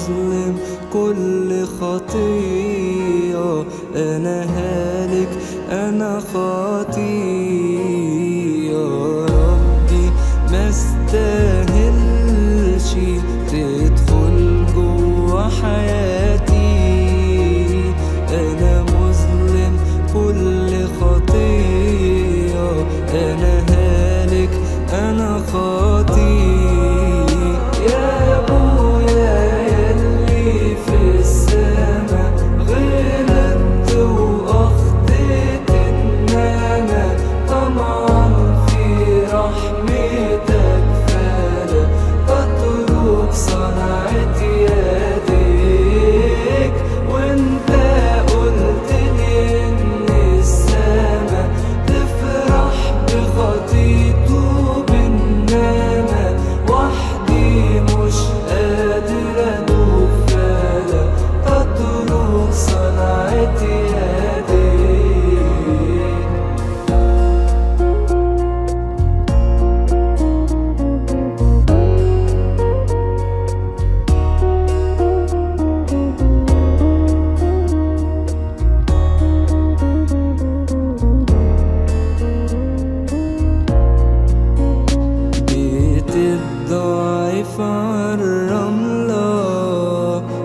مظلم كل خطية، أنا هالك أنا خاطي يا ربي، ما استاهلش تدخل جوا حياتي، أنا مظلم كل خطية، أنا هالك أنا خاطي يا أبويا يلي في السما، غلطت وأخطيت إنما طمعا في رحمتك، فلا تترك صنعة يديك، وانت قلت لي إن السما تفرح بخطيته بالنعمة، وحدي مش قادر أدوب، فلا تترك صنعة يديك. بيت الضعيف عالرملة،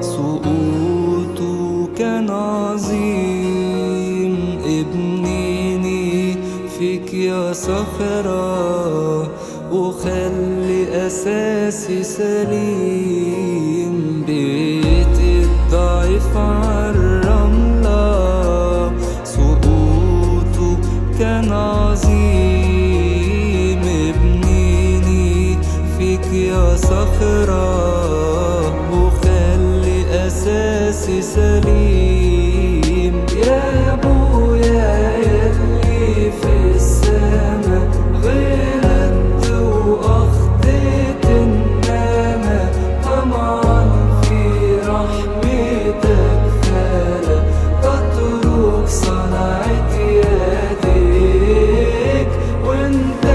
سقوطه كان عظيم، ابنيني فيك يا صخرة، وخلي أساسي سليم. بيت الضعيف عالرملة، سقوطه كان عظيم، ابنيني فيك يا صخرة، وخلي أساسي سليم يا أبويا يلي في السما، غلطت وأخطيت إنما طمعا في رحمتك، فلا تترك صنعة يديك، وانت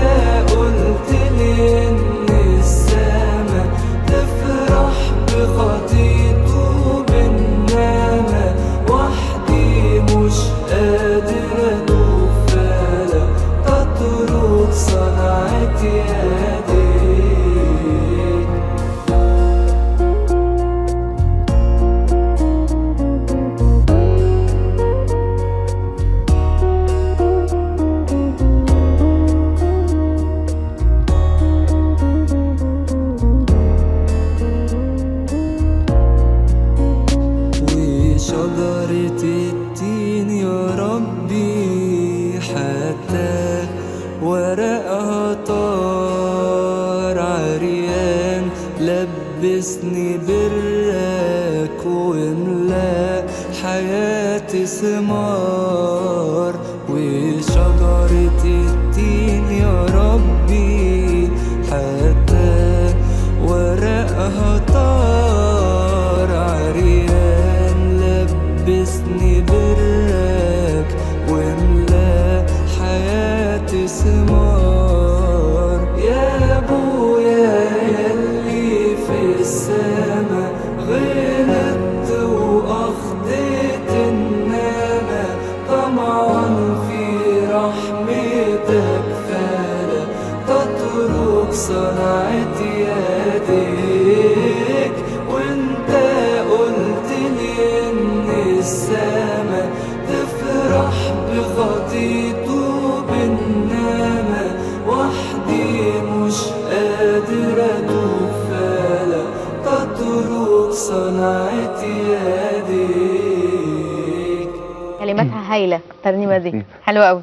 قلت لي إن السما تفرح بخطيته بالنعمة، وحدي مش قادر أدوب، فلا تترك صنعة يديك. وشجرة التين يا ربي حتى ورقها طار، عريان لبسني برك، واملأ حياتي ثمار. وشجرة التين يا ربي حتى ورقها طار، عريان لبسني برك، واملأ حياتي ثمار يا أبويا يلي في السما، غلطت وأخطيت إنما طمعا في رحمتك، فلا تترك صنعة يديك، وانت قلت لي إن السما تفرح بخطيته بالنعمة، وحدي مش قادر أدوب، فلا تترك صنعة يديك. كلماتها هايلة الترنيمة دي حلوة قوي.